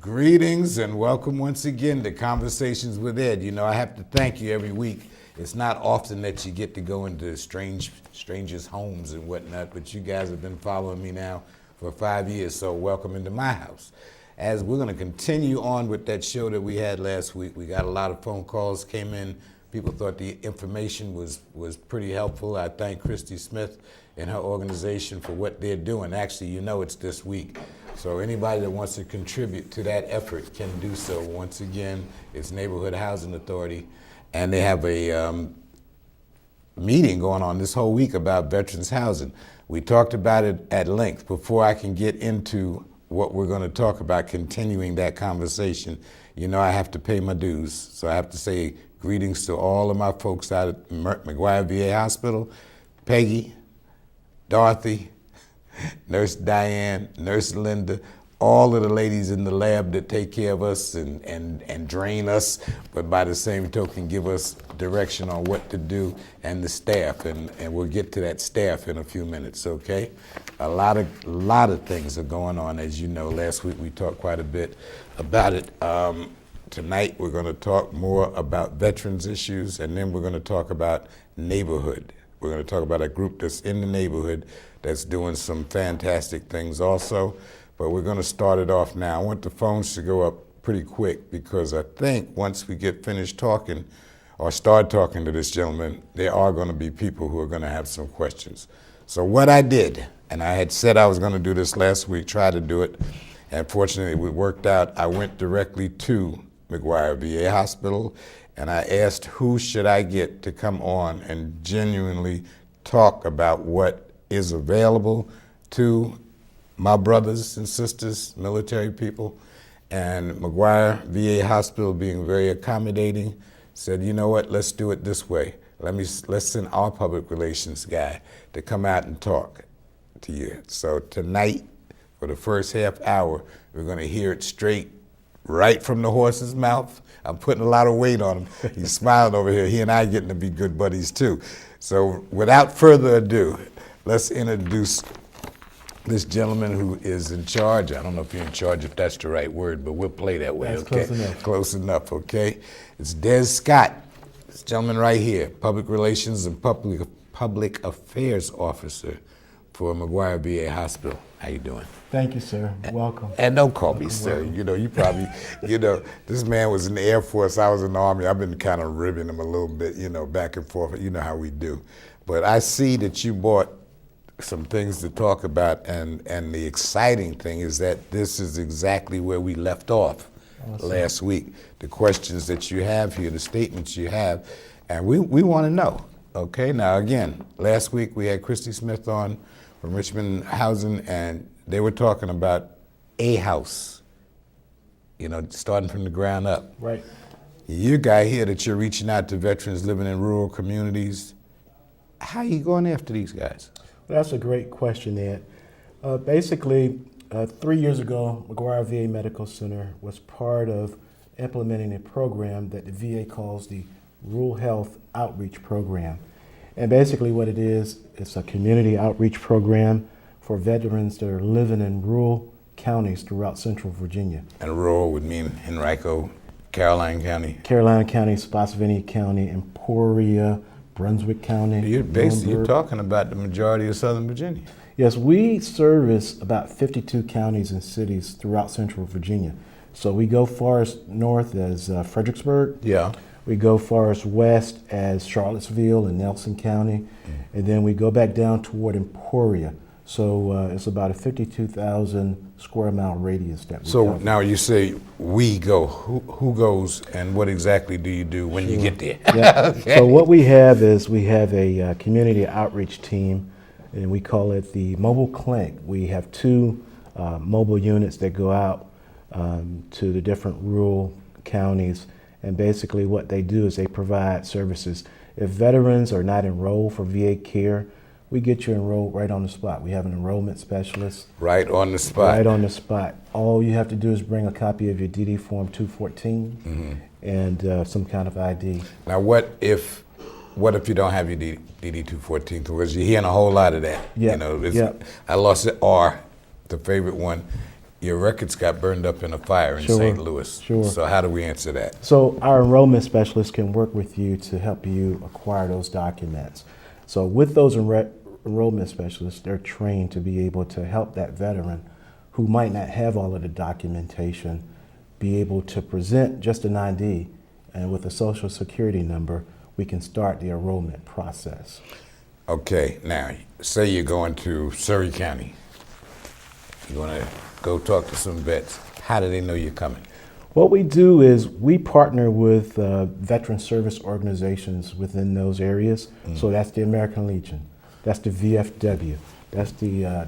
Greetings and welcome once again to Conversations with Ed. You know, I have to thank you every week. It's not often that you get to go into strangers' homes and whatnot, but you guys have been following me now for 5 years, so welcome into my house. As we're going to continue on with that show that we had last week, we got a lot of phone calls came in. People thought the information was pretty helpful. I thank Christy Smith and her organization for what they're doing. Actually, you know it's this week. So anybody that wants to contribute to that effort can do so. Once again, it's Neighborhood Housing Authority, and they have a meeting going on this whole week about veterans housing. We talked about it at length. Before I can get into what we're going to talk about, continuing that conversation, you know I have to pay my dues. So I have to say greetings to all of my folks out at McGuire VA Hospital, Peggy, Dorothy, Nurse Diane, Nurse Linda, all of the ladies in the lab that take care of us and drain us, but by the same token give us direction on what to do, and the staff, and we'll get to that staff in a few minutes, okay? A lot of things are going on, as you know. Last week we talked quite a bit about it. Tonight we're going to talk more about veterans issues, and then we're going to talk about neighborhood. We're going to talk about a group that's in the neighborhood that's doing some fantastic things also, but we're going to start it off now. I want the phones to go up pretty quick because I think once we get finished talking or start talking to this gentleman, there are going to be people who are going to have some questions. So what I did, and I had said I was going to do this last week, try to do it, and fortunately it worked out. I went directly to McGuire VA Hospital, and I asked who should I get to come on and genuinely talk about what is available to my brothers and sisters, military people. And McGuire VA Hospital, being very accommodating, said, you know what, let's do it this way. Let's send our public relations guy to come out and talk to you. So tonight, for the first half hour, we're going to hear it straight right from the horse's mouth. I'm putting a lot of weight on him. He's smiling over here. He and I getting to be good buddies too. So without further ado, let's introduce this gentleman who is in charge. I don't know if you're in charge, if that's the right word, but we'll play that way, that's okay? Close enough. Close enough, okay? It's Des Scott, this gentleman right here, Public Relations and Public Affairs Officer for McGuire VA Hospital. How you doing? Thank you, sir. Welcome. And don't call me sir. You know, you probably, you know, this man was in the Air Force, I was in the Army. I've been kind of ribbing him a little bit, you know, back and forth. You know how we do. But I see that you brought some things to talk about, and the exciting thing is that this is exactly where we left off last week. The questions that you have here, the statements you have, and we want to know. Okay, now again, last week we had Christy Smith on from Richmond Housing, and they were talking about a house, you know, starting from the ground up. Right. You guy here that you're reaching out to veterans living in rural communities, how are you going after these guys? Well, that's a great question, Ed. Basically, 3 years ago, McGuire VA Medical Center was part of implementing a program that the VA calls the Rural Health Outreach Program. And basically what it is, it's a community outreach program for veterans that are living in rural counties throughout Central Virginia. And rural would mean Henrico, Caroline County? Caroline County, Spotsylvania County, Emporia, Brunswick County. You're talking about the majority of Southern Virginia. Yes, we service about 52 counties and cities throughout Central Virginia. So we go far as north as Fredericksburg. Yeah. We go far as west as Charlottesville and Nelson County. And then we go back down toward Emporia. So it's about a 52,000 square mile radius that we cover. Now you say we go. Who goes, and what exactly do you do when you get there? Yeah. Okay. So what we have is we have a community outreach team, and we call it the Mobile Clinic. We have two mobile units that go out to the different rural counties, and basically what they do is they provide services. If veterans are not enrolled for VA care, we get you enrolled right on the spot. We have an enrollment specialist. Right on the spot. Right on the spot. All you have to do is bring a copy of your DD Form 214 and some kind of ID. Now what if you don't have your DD 214? Because you're hearing a whole lot of that. Yeah. You know, I lost it, or the favorite one, your records got burned up in a fire in Sure, St. Louis. sure. So how do we answer that? So our enrollment specialist can work with you to help you acquire those documents. So with those enrollment specialists, they're trained to be able to help that veteran who might not have all of the documentation be able to present just an ID, and with a social security number, we can start the enrollment process. Okay, now, say you're going to Surrey County. You want to go talk to some vets. How do they know you're coming? What we do is we partner with veteran service organizations within those areas. So that's the American Legion, that's the VFW, that's the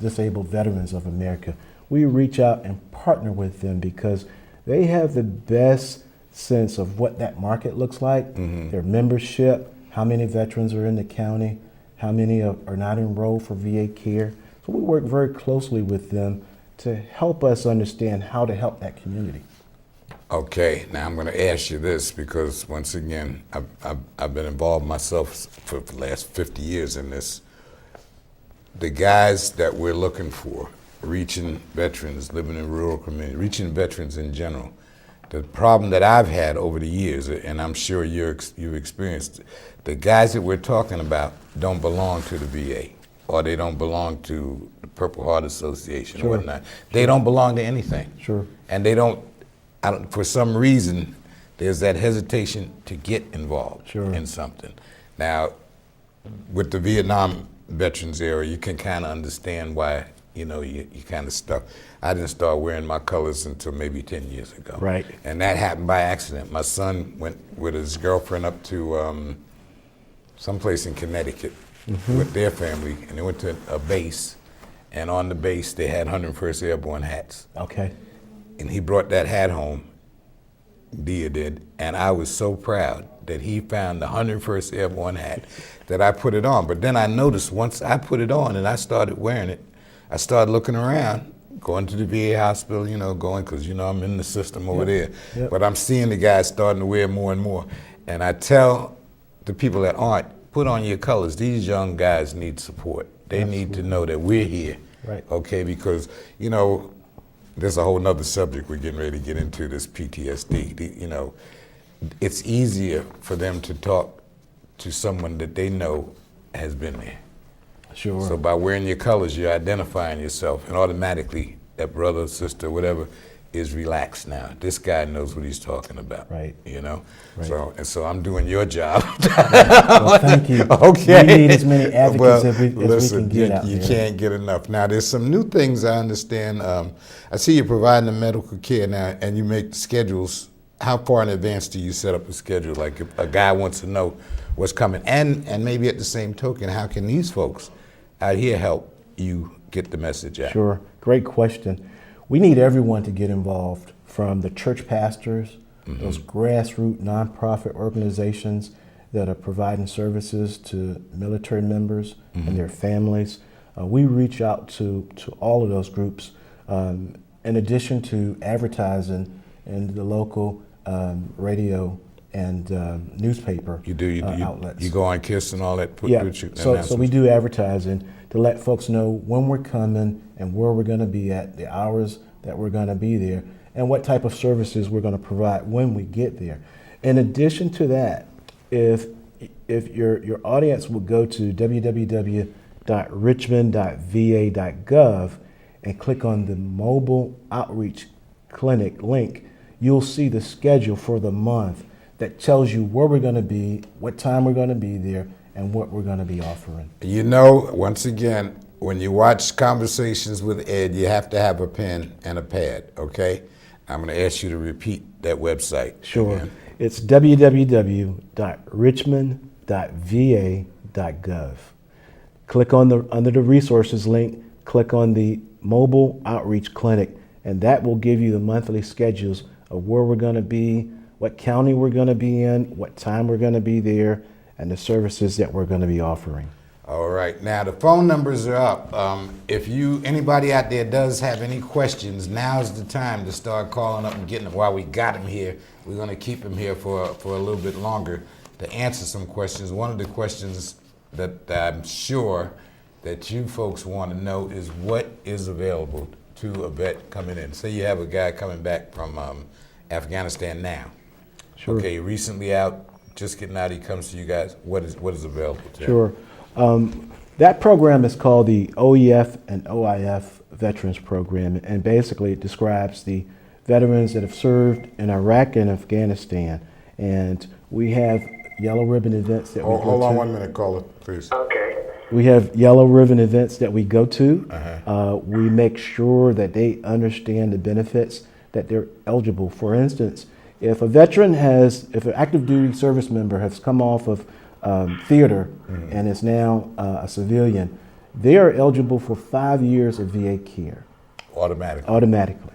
Disabled Veterans of America. We reach out and partner with them because they have the best sense of what that market looks like, their membership, how many veterans are in the county, how many are not enrolled for VA care. So we work very closely with them to help us understand how to help that community. Okay, now I'm going to ask you this because, once again, I've been involved myself for the last 50 years in this. The guys that we're looking for, reaching veterans, living in rural communities, reaching veterans in general, the problem that I've had over the years, and I'm sure you've experienced, the guys that we're talking about don't belong to the VA, or they don't belong to the Purple Heart Association or whatnot. They don't belong to anything. Sure. And they don't, for some reason, there's that hesitation to get involved in something. Now, with the Vietnam veterans era, you can kind of understand why, you kind of stuck. I didn't start wearing my colors until maybe 10 years ago. Right. And that happened by accident. My son went with his girlfriend up to someplace in Connecticut with their family, and they went to a base, and on the base they had 101st Airborne hats. Okay. And he brought that hat home, Dia did, and I was so proud that he found the 101st Airborne hat that I put it on. But then I noticed once I put it on and I started wearing it, I started looking around, going to the VA hospital, going, because, I'm in the system over there. Yep. But I'm seeing the guys starting to wear more and more. And I tell the people that aren't, put on your colors. These young guys need support. They need to know that we're here. Right. Okay, because, there's a whole nother subject we're getting ready to get into, this PTSD. It's easier for them to talk to someone that they know has been there. Sure. So by wearing your colors, you're identifying yourself, and automatically that brother, sister, whatever, is relaxed now. This guy knows what he's talking about. Right. Right. So I'm doing your job. Well, thank you. Okay. We need as many advocates as we listen, can get out you there. can't get enough. Now, there's some new things I understand. I see you're providing the medical care now, and you make schedules. How far in advance do you set up a schedule? Like if a guy wants to know what's coming, and maybe at the same token, how can these folks out here help you get the message out? Sure. Great question. We need everyone to get involved, from the church pastors, those grassroots nonprofit organizations that are providing services to military members and their families. We reach out to all of those groups, in addition to advertising in the local radio and newspaper outlets. You go on KISS and all that? So we do advertising to let folks know when we're coming and where we're going to be at, the hours that we're going to be there, and what type of services we're going to provide when we get there. In addition to that, if your audience will go to www.richmond.va.gov and click on the Mobile Outreach Clinic link, you'll see the schedule for the month that tells you where we're going to be, what time we're going to be there, and what we're going to be offering. Once again, when you watch Conversations with Ed, you have to have a pen and a pad, okay? I'm going to ask you to repeat that website. Sure. Again. It's www.richmond.va.gov. Click on under the resources link, click on the Mobile Outreach Clinic, and that will give you the monthly schedules of where we're going to be, what county we're going to be in, what time we're going to be there, and the services that we're going to be offering. All right. Now, the phone numbers are up. If anybody out there does have any questions, now's the time to start calling up and getting them. While we got him here, we're going to keep him here for a little bit longer to answer some questions. One of the questions that I'm sure that you folks want to know is what is available to a vet coming in? Say you have a guy coming back from Afghanistan now. Sure. Okay, recently out, just getting out, he comes to you guys. What is available to him? Sure. That program is called the OEF and OIF Veterans Program, and basically it describes the veterans that have served in Iraq and Afghanistan. And we have yellow ribbon events that we go to. Hold on 1 minute, caller, please. Okay. We have yellow ribbon events that we go to. Uh-huh. We make sure that they understand the benefits that they're eligible. For instance, if an active duty service member has come off of theater and is now a civilian, they are eligible for 5 years of VA care. Automatically.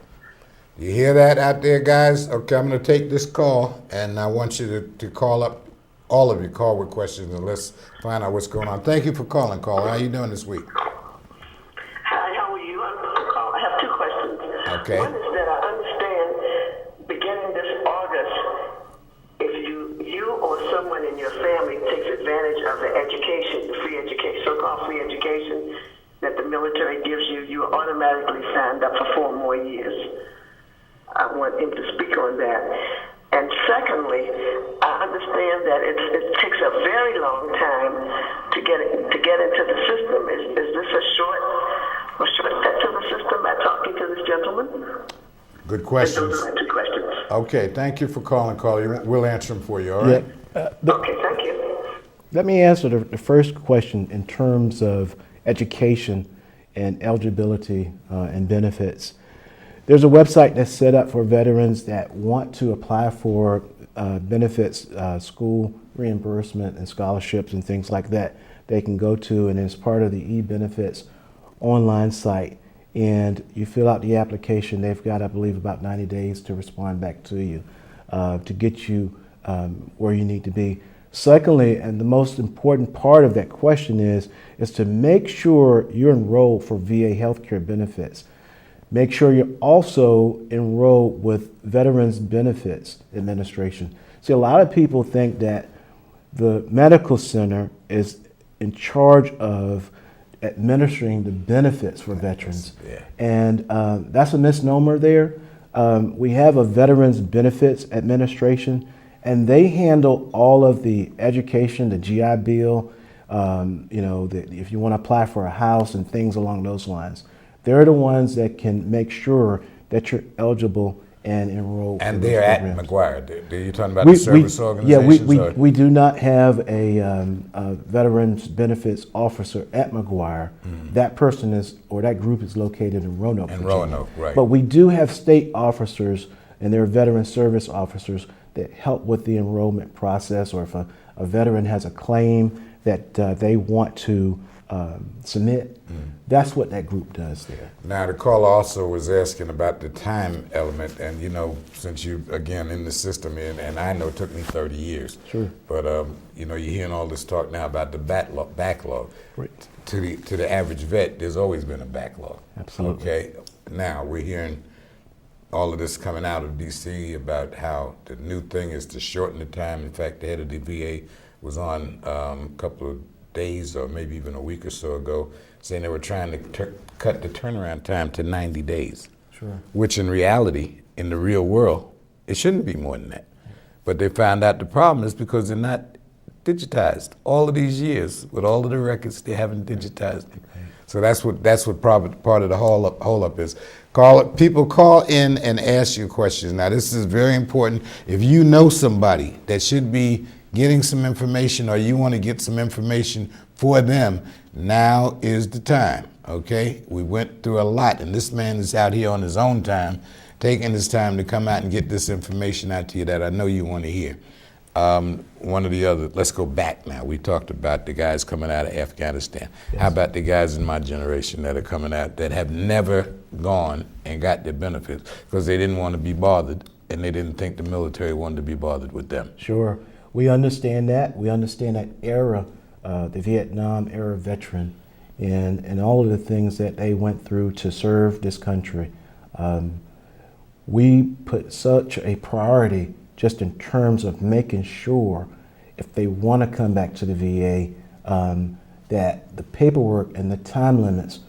You hear that out there, guys? Okay, I'm going to take this call, and I want you to call up, all of you, call with questions, and let's find out what's going on. Thank you for calling, caller. How are you doing this week? Hi, how are you? I have two questions. Okay. One is that I understand beginning this August, if you or someone in your family takes advantage of the education, the free education, so-called free education that the military gives you, you are automatically signed up for 4 more years. I want him to speak on that. And secondly, I understand that it takes a very long time to get into the system. Is this a shortcut to the system by talking to this gentleman? Good questions. Those are my two questions. Okay, thank you for calling, caller. We'll answer them for you, all right? Okay, thank you. Let me answer the first question in terms of education and eligibility and benefits. There's a website that's set up for veterans that want to apply for benefits, school reimbursement and scholarships and things like that. They can go to, and it's part of the e-benefits online site. And you fill out the application. They've got, I believe, about 90 days to respond back to you to get you where you need to be. Secondly, and the most important part of that question is to make sure you're enrolled for VA healthcare benefits. Make sure you're also enrolled with Veterans Benefits Administration. See, a lot of people think that the medical center is in charge of administering the benefits for veterans. Yeah. And that's a misnomer there. We have a Veterans Benefits Administration, and they handle all of the education, the GI Bill, if you want to apply for a house and things along those lines. They're the ones that can make sure that you're eligible and enrolled. And they're at McGuire. You're talking about the service organizations? Yeah, we do not have a Veterans Benefits Officer at McGuire. That person that group is located in Roanoke, Virginia. Roanoke, right. But we do have state officers, and they're veteran service officers that help with the enrollment process, or if a veteran has a claim that they want to submit. That's what that group does there. Now, the caller also was asking about the time element, and since you, again, in the system, and I know it took me 30 years. Sure. But, you're hearing all this talk now about the backlog. Right. To the average vet, there's always been a backlog. Absolutely. Okay. Now, we're hearing all of this coming out of D.C. about how the new thing is to shorten the time. In fact, the head of the VA was on a couple of days or maybe even a week or so ago saying they were trying to cut the turnaround time to 90 days. Sure. Which in reality, in the real world, it shouldn't be more than that. But they found out the problem is because they're not digitized. All of these years, with all of the records, they haven't digitized them. So that's what part of the hold up is. People call in and ask you questions. Now, this is very important. If you know somebody that should be getting some information, or you want to get some information for them, now is the time, okay? We went through a lot, and this man is out here on his own time, taking his time to come out and get this information out to you that I know you want to hear. One or the other, let's go back now. We talked about the guys coming out of Afghanistan. Yes. How about the guys in my generation that are coming out that have never gone and got their benefits because they didn't want to be bothered, and they didn't think the military wanted to be bothered with them? Sure. We understand that. We understand that era, the Vietnam era veteran, and all of the things that they went through to serve this country. We put such a priority just in terms of making sure if they want to come back to the VA, that the paperwork and the time limits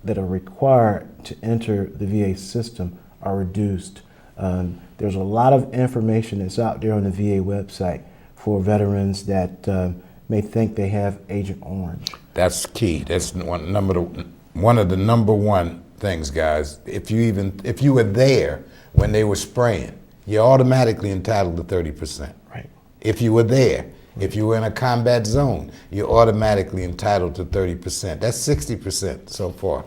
that are required to enter the VA system are reduced. There's a lot of information that's out there on the VA website for veterans that may think they have Agent Orange. That's key. That's one of the number one things, guys. If you were there when they were spraying, you're automatically entitled to 30%. Right. If you were there, if you were in a combat zone, you're automatically entitled to 30%. That's 60% so far,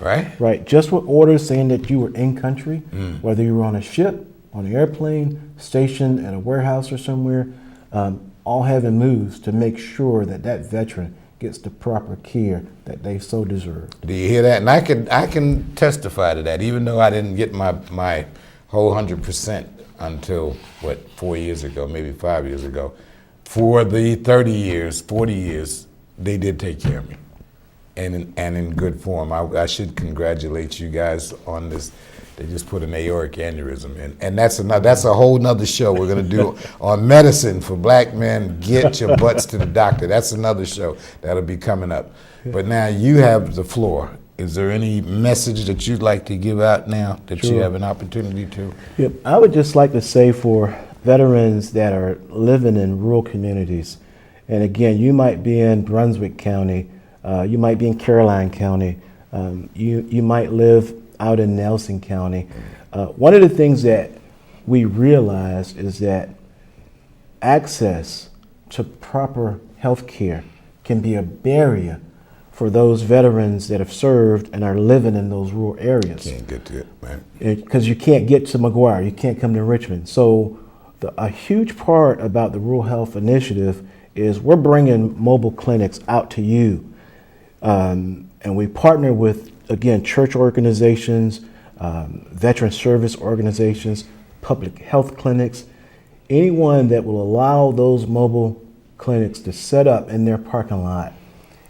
right? Right. Just with orders saying that you were in country, whether you were on a ship, on an airplane, stationed at a warehouse or somewhere, all having moves to make sure that that veteran gets the proper care that they so deserve. Do you hear that? And I can testify to that, even though I didn't get my whole 100% until, 4 years ago, maybe 5 years ago. For the 30 years, 40 years, they did take care of me, and in good form. I should congratulate you guys on this. They just put an aortic aneurysm in, and that's a whole nother show we're gonna do on medicine for black men. Get your butts to the doctor. That's another show that'll be coming up. But now you have the floor. Is there any message that you'd like to give out now that you have an opportunity to? Yep. I would just like to say for veterans that are living in rural communities, and again, you might be in Brunswick County, you might be in Caroline County, you might live out in Nelson County. One of the things that we realized is that access to proper health care can be a barrier for those veterans that have served and are living in those rural areas. Can't get to it, man. Because you can't get to McGuire, you can't come to Richmond. So a huge part about the Rural Health Initiative is we're bringing mobile clinics out to you. And we partner with, again, church organizations, veteran service organizations, public health clinics, anyone that will allow those mobile clinics to set up in their parking lot.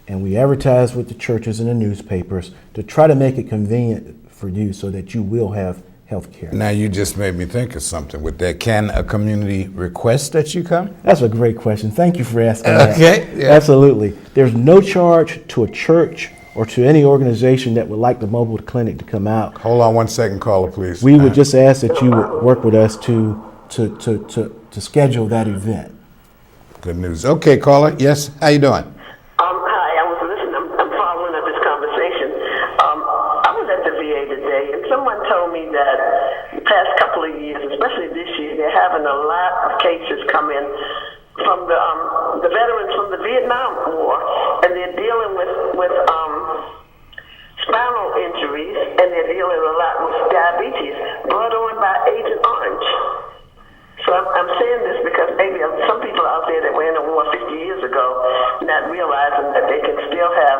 And we advertise with the churches and the newspapers to try to make it convenient for you so that you will have health care. Now you just made me think of something with that. Can a community request that you come? That's a great question. Thank you for asking that. Okay. Yeah. Absolutely. There's no charge to a church or to any organization that would like the mobile clinic to come out. Hold on 1 second, caller, please. We would just ask that you would work with us to schedule that event. Good news. Okay, caller. Yes. How you doing? Hi, I was listening. I'm following up this conversation. I was at the VA today, and someone told me that the past couple of years, especially this year, they're having a lot of cases come in from the veterans from the Vietnam War, and they're dealing with spinal injuries, and they're dealing a lot with diabetes brought on by Agent Orange. So I'm saying this because maybe some people out there that were in the war 50 years ago not realizing that they can still have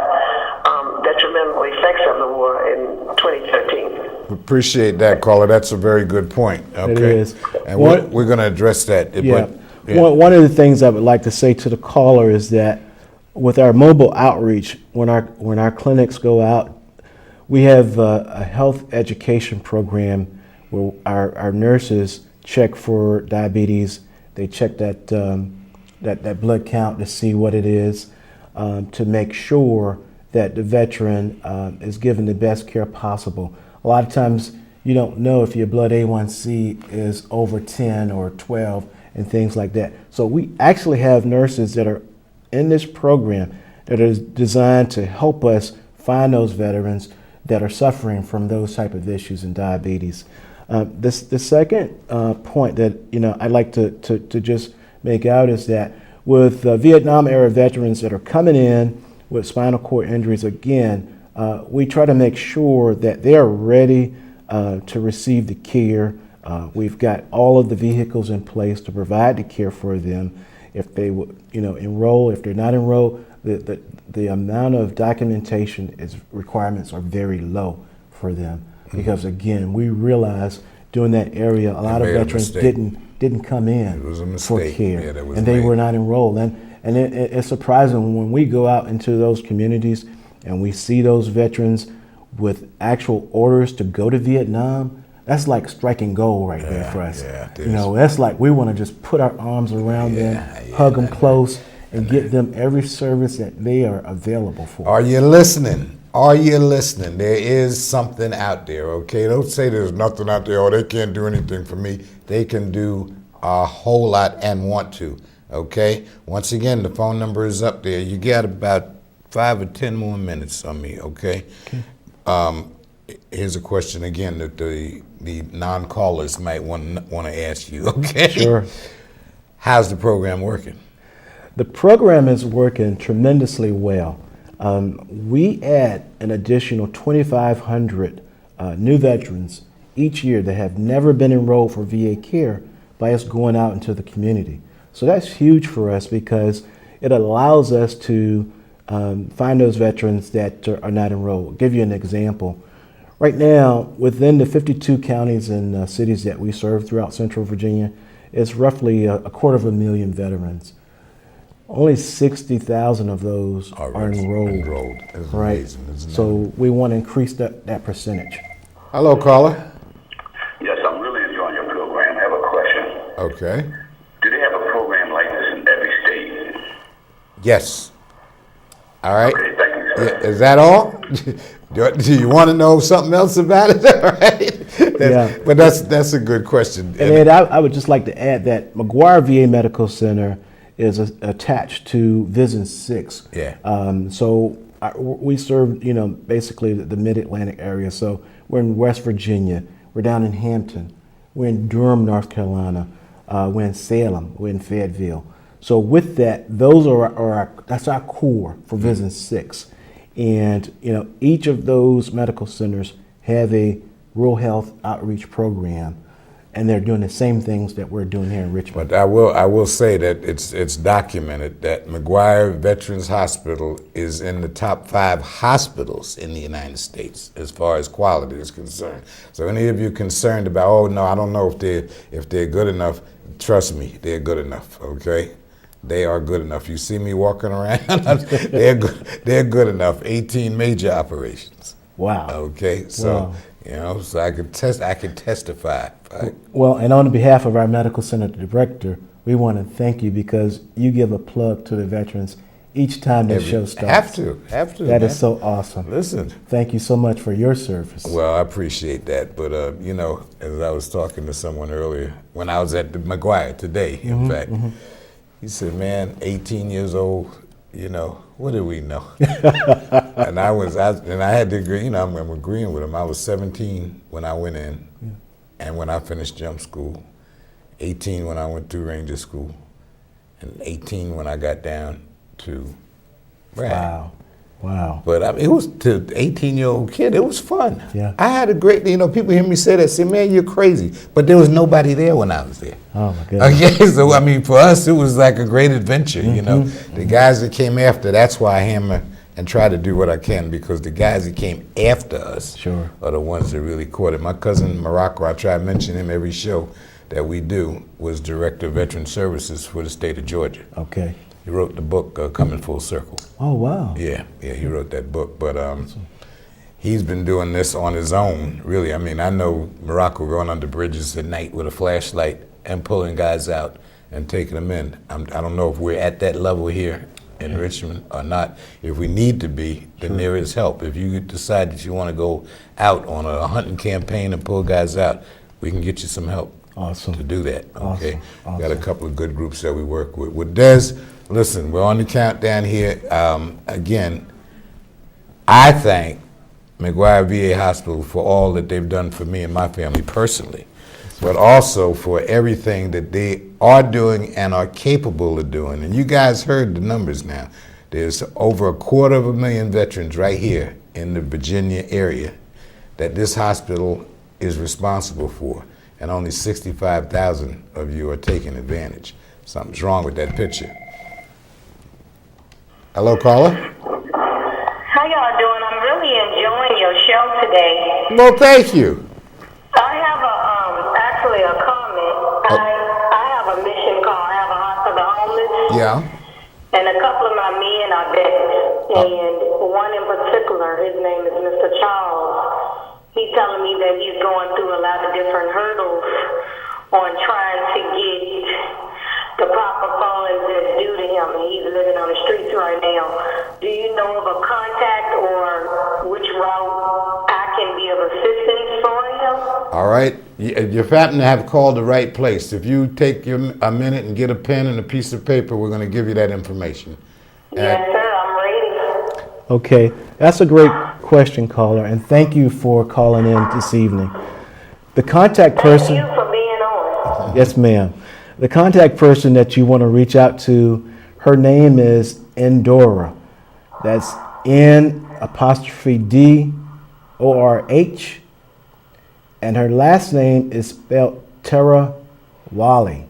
detrimental effects of the war in 2013. Appreciate that, caller. That's a very good point. Okay. It is. And we're going to address that. Yeah. But, One of the things I would like to say to the caller is that with our mobile outreach, when our clinics go out, we have a health education program where our nurses check for diabetes. They check that blood count to see what it is, to make sure that the veteran is given the best care possible. A lot of times you don't know if your blood A1C is over 10 or 12 and things like that. So we actually have nurses that are in this program that is designed to help us find those veterans that are suffering from those type of issues and diabetes. The second point that I'd like to just make out is that with Vietnam era veterans that are coming in with spinal cord injuries, again, we try to make sure that they are ready to receive the care. We've got all of the vehicles in place to provide the care for them. If they would, enroll, if they're not enrolled, the amount of documentation requirements are very low for them. Because again, we realized during that area, a lot of veterans didn't come in for care, and they were not enrolled. And it's surprising when we go out into those communities and we see those veterans with actual orders to go to Vietnam. That's like striking gold right there for us. That's like we want to just put our arms around them, hug them close, and get them every service that they are available for. Are you listening? are you listening? There is something out there, okay? Don't say there's nothing out there, or they can't do anything for me. They can do a whole lot and want to, okay? Once again, the phone number is up there. You got about 5 or 10 more minutes on me, okay? Here's a question again that the non-callers might want to ask you, okay? Sure. How's the program working? The program is working tremendously well. We add an additional 2,500 new veterans each year that have never been enrolled for VA care by us going out into the community. So that's huge for us because it allows us to find those veterans that are not enrolled. I'll give you an example. Right now, within the 52 counties and cities that we serve throughout Central Virginia, it's roughly a 250,000 veterans. Only 60,000 of those are enrolled. That's right. Amazing, isn't So it? we want to increase that percentage. Hello, caller. Yes, I'm really enjoying your program. I have a question. Okay. Do they have a program like this in every state? Yes. All right. Okay, thank you, sir. Yeah, is that all? Do you want to know something else about it? All right. Yeah. But that's a good question. And Ed, I would just like to add that McGuire VA Medical Center is attached to Vision 6. Yeah. So we serve, basically the Mid-Atlantic area. So we're in West Virginia. We're down in Hampton. We're in Durham, North Carolina. We're in Salem. We're in Fayetteville. So with that, those that's our core for Vision 6. And, each of those medical centers have a rural health outreach program, and they're doing the same things that we're doing here in Richmond. But I will say that it's documented that McGuire Veterans Hospital is in the top 5 hospitals in the United States as far as quality is concerned. So any of you concerned about, oh no, I don't know if they're good enough, trust me, they're good enough, okay? They are good enough. You see me walking around, they're good enough. 18 major operations. Wow. Okay, so Wow. so I could testify. Right? Well, and on behalf of our medical center director, we want to thank you because you give a plug to the veterans each time the show starts. Have to. That man. is so awesome. Listen. Thank you so much for your service. Well, I appreciate that, but as I was talking to someone earlier, when I was at the McGuire today, in fact, he said, "Man, 18 years old, what do we know?" and I had to agree. I'm agreeing with him. I was 17 when I went in, and when I finished jump school, 18 when I went through Ranger School, and 18 when I got down to Bragg. Wow. But it was to 18-year-old kid. It was fun. Yeah. I had a great. People hear me say that, say, "Man, you're crazy," but there was nobody there when I was there. Oh my goodness. Okay, so for us, it was like a great adventure. The guys that came after. That's why I hammer and try to do what I can because the guys that came after us are the ones that really caught it. My cousin Morocco, I try to mention him every show that we do, was Director of Veteran Services for the state of Georgia. Okay. He wrote the book Coming Full Circle. Oh wow. Yeah, he wrote that book, but he's been doing this on his own, really. I know Morocco going under bridges at night with a flashlight and pulling guys out and taking them in. I don't know if we're at that level here in Richmond or not. If we need to be, then there is help. If you decide that you want to go out on a hunting campaign and pull guys out, we can get you some help to do that, okay? Awesome. Got a couple of good groups that we work with. With Des, listen, we're on the countdown here. Again, I thank McGuire VA Hospital for all that they've done for me and my family personally, but also for everything that they are doing and are capable of doing. And you guys heard the numbers now. There's over 250,000 veterans right here in the Virginia area that this hospital is responsible for, and only 65,000 of you are taking advantage. Something's wrong with that picture. Hello, caller. How y'all doing? I'm really enjoying your show today. Well, thank you. I have actually a comment. I have a mission call. I have a heart for the homeless. Yeah. And a couple of my men are vets. And one in particular, his name is Mr. Charles. He's telling me that he's going through a lot of different hurdles on trying to get the proper funds that's due to him, and he's living on the streets right now. Do you know of a contact or which route I can be of assistance for him? All right. You happen to have called the right place. If you take a minute and get a pen and a piece of paper, we're going to give you that information. Yes, sir. I'm ready. Okay, that's a great question, caller, and thank you for calling in this evening. The contact person. Thank you for being on. Yes, ma'am. The contact person that you want to reach out to, her name is Endora. That's N''DORH. And her last name is spelled Tara Wally.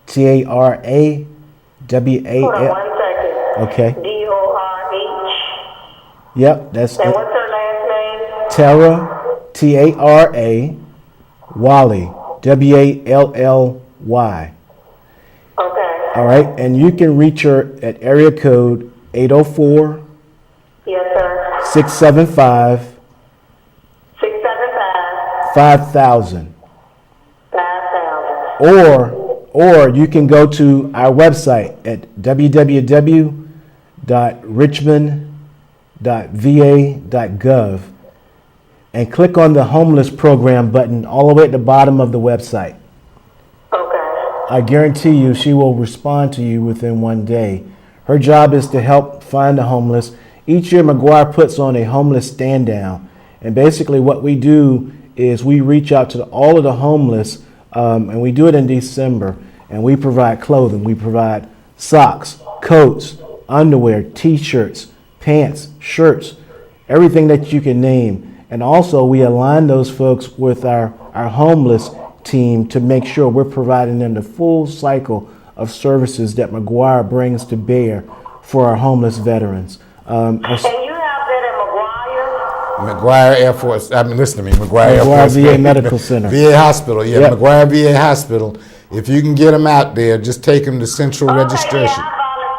TARAWAL. Hold on 1 second. Okay. DORH. Yep, that's And what's her last name? Tara, TARA, Wally, WALLY. Okay. All right, and you can reach her at area code 804 Yes, sir. 675 675 5000. 5000. Or you can go to our website at www.richmond.va.gov and click on the homeless program button all the way at the bottom of the website. Okay. I guarantee you she will respond to you within 1 day. Her job is to help find the homeless. Each year, McGuire puts on a homeless stand down. And basically what we do is we reach out to all of the homeless, and we do it in December, and we provide clothing. We provide socks, coats, underwear, t-shirts, pants, shirts, everything that you can name. And also we align those folks with our homeless team to make sure we're providing them the full cycle of services that McGuire brings to bear for our homeless veterans. And you have that at McGuire? McGuire Air Force, listen to me, McGuire Air McGuire Force VA Medical Center. VA Hospital, yeah, Yep. McGuire VA Hospital. If you can get them out there, just take them to central registration. Yeah, I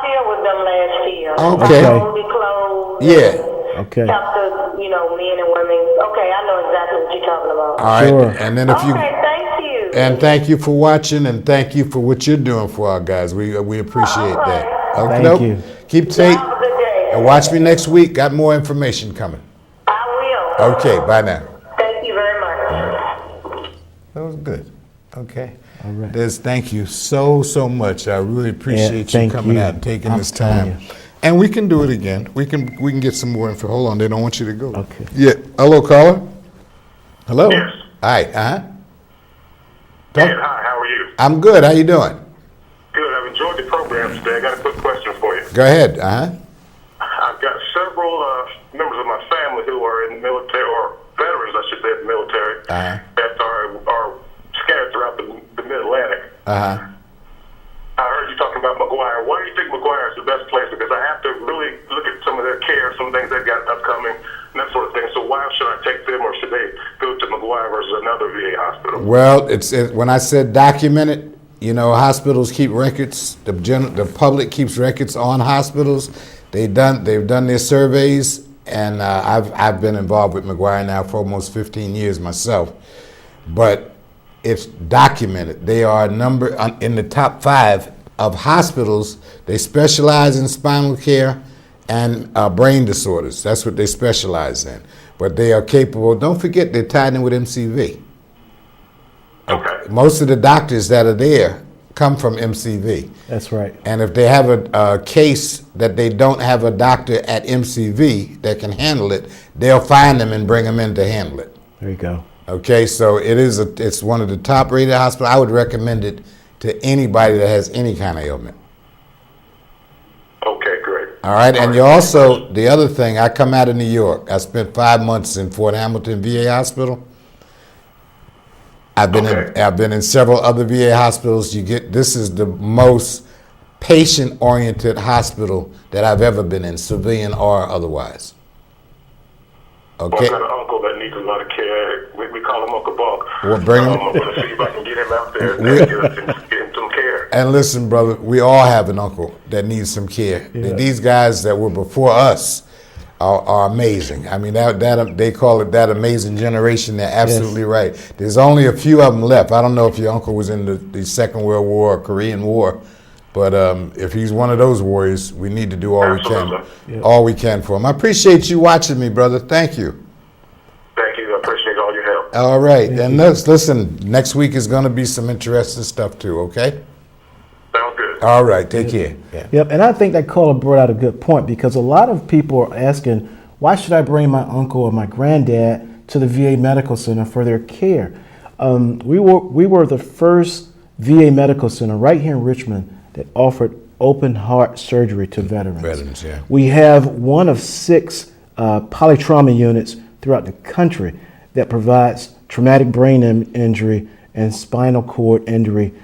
volunteered with them last year. Okay. Folded clothes. Yeah. Okay. Help the, men and women. Okay, I know exactly what you're talking about. All right, Sure. and then if you Okay, thank you. and thank you for watching, and thank you for what you're doing for our guys. We appreciate All that. right. Okay, Thank nope. you. Keep tape Have a good day. and watch me next week. Got more information coming. I will. Okay, bye now. Thank you very much. That was good. Okay. All right. Des, thank you so much. I really appreciate you thank coming you. out and taking I'm this telling time. And we can do it again. We can get some more info. Hold on, they don't want you to go. Okay. Yeah. Hello, caller. Hello. Yes. Hi. Ed, hi, how are you? I'm good. How you doing? Good. I've enjoyed the program today. I got a quick question for you. Go ahead. I've got several members of my family who are in the military, or veterans, I should say, in the military, that are scattered throughout the Mid-Atlantic. I heard you talking about McGuire. Why do you think McGuire is the best place? Because I have to really look at some of their care, some things they've got upcoming, and that sort of thing. So why should I take them, or should they go to McGuire versus another VA hospital? Well, when I said documented, hospitals keep records. The public keeps records on hospitals. They've done their surveys, and I've been involved with McGuire now for almost 15 years myself. But it's documented. They are in the top 5 of hospitals. They specialize in spinal care and brain disorders. That's what they specialize in. But they are capable. Don't forget, they're tied in with MCV. Okay. Most of the doctors that are there come from MCV. That's right. And if they have a case that they don't have a doctor at MCV that can handle it, they'll find them and bring them in to handle it. There you go. Okay, so it's one of the top rated hospitals. I would recommend it to anybody that has any kind of ailment. Okay, great. All right, and you also, the other thing, I come out of New York. I spent 5 months in Fort Hamilton VA Hospital. I've been in several other VA hospitals. This is the most patient-oriented hospital that I've ever been in, civilian or otherwise. Okay. Well, I've got an uncle that needs a lot of care. We call him Uncle Buck. Well, bring him. I'm going to see if I can get him out there and get him some care. And listen, brother, we all have an uncle that needs some care. Yeah. These guys that were before us are amazing. I mean, that they call it that amazing generation. They're absolutely right. There's only a few of them left. I don't know if your uncle was in the Second World War or Korean War, But if he's one of those warriors, we need to do Absolutely. all we can for him. I appreciate you watching me, brother. Thank you. Thank you. I appreciate all your help. All right, and listen, next week is going to be some interesting stuff too, okay? Sounds good. All right, take care. Yeah. Yep, and I think that caller brought out a good point, because a lot of people are asking, why should I bring my uncle or my granddad to the VA Medical Center for their care? We were the first VA Medical Center right here in Richmond that offered open heart surgery to veterans. Veterans, yeah. We have one of 6 polytrauma units throughout the country that provides traumatic brain injury and spinal cord injury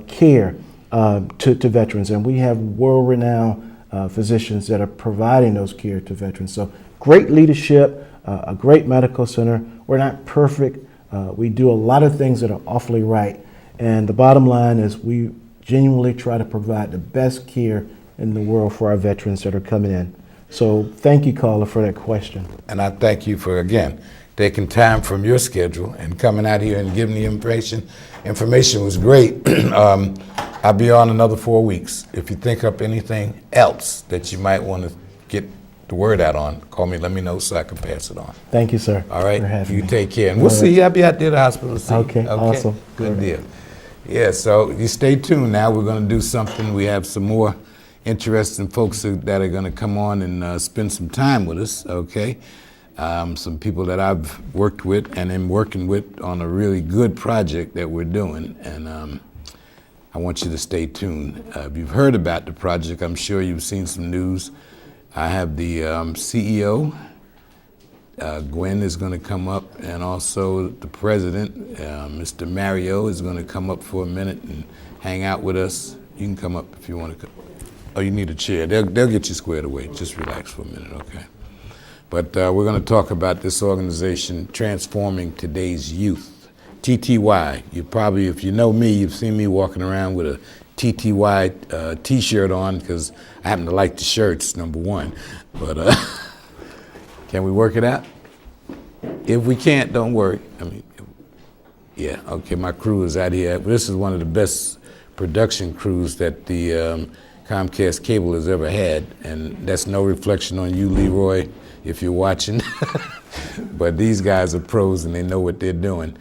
care to veterans. And we have world-renowned physicians that are providing those care to veterans. So great leadership, a great medical center. We're not perfect. We do a lot of things that are awfully right. And the bottom line is we genuinely try to provide the best care in the world for our veterans that are coming in. So thank you, caller, for that question. And I thank you for, again, taking time from your schedule and coming out here and giving the information. Information was great. I'll be on another 4 weeks. If you think up anything else that you might want to get the word out on, call me, let me know so I can pass it on. Thank you, sir. All right, for having you me. take care. And we'll see you. I'll be out there at the hospital to see you. Okay, awesome. Good deal. Yeah, so you stay tuned now. We're going to do something. We have some more interesting folks that are going to come on and spend some time with us, okay? Some people that I've worked with and am working with on a really good project that we're doing. And I want you to stay tuned. If you've heard about the project, I'm sure you've seen some news. I have the CEO, Gwen is going to come up, and also the president, Mr. Mario, is going to come up for a minute and hang out with us. You can come up if you want to come. Oh, you need a chair. They'll get you squared away. Just relax for a minute, okay? But we're going to talk about this organization, Transforming Today's Youth, TTY. You probably, if you know me, you've seen me walking around with a TTY T-shirt on because I happen to like the shirts, number one. But can we work it out? If we can't, don't worry. I mean, yeah, okay, my crew is out here. This is one of the best production crews that the Comcast Cable has ever had, and that's no reflection on you, Leroy, if you're watching. But these guys are pros and they know what they're doing.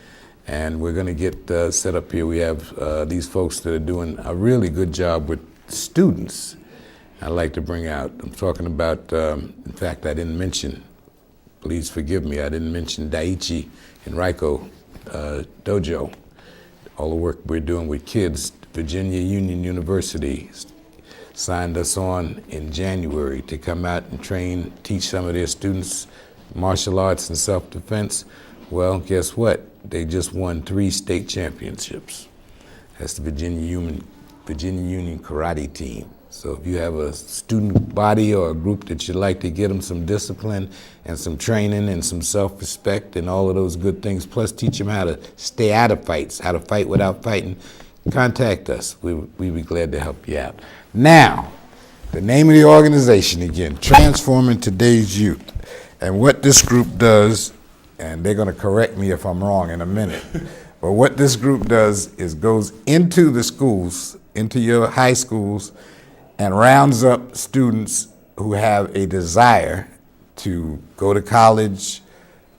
And we're going to get set up here. We have these folks that are doing a really good job with students. I'd like to bring out, I'm talking about, in fact, I didn't mention, please forgive me, I didn't mention Daiichi and Raiko Dojo, all the work we're doing with kids. Virginia Union University signed us on in January to come out and train, teach some of their students martial arts and self-defense. Well, guess what? They just won 3 state championships. That's the Virginia Union Karate Team. So if you have a student body or a group that you'd like to get them some discipline and some training and some self-respect and all of those good things, plus teach them how to stay out of fights, how to fight without fighting, contact us. We'd be glad to help you out. Now, the name of the organization again, Transforming Today's Youth. And what this group does, and they're going to correct me if I'm wrong in a minute, but what this group does is goes into the schools, into your high schools, and rounds up students who have a desire to go to college,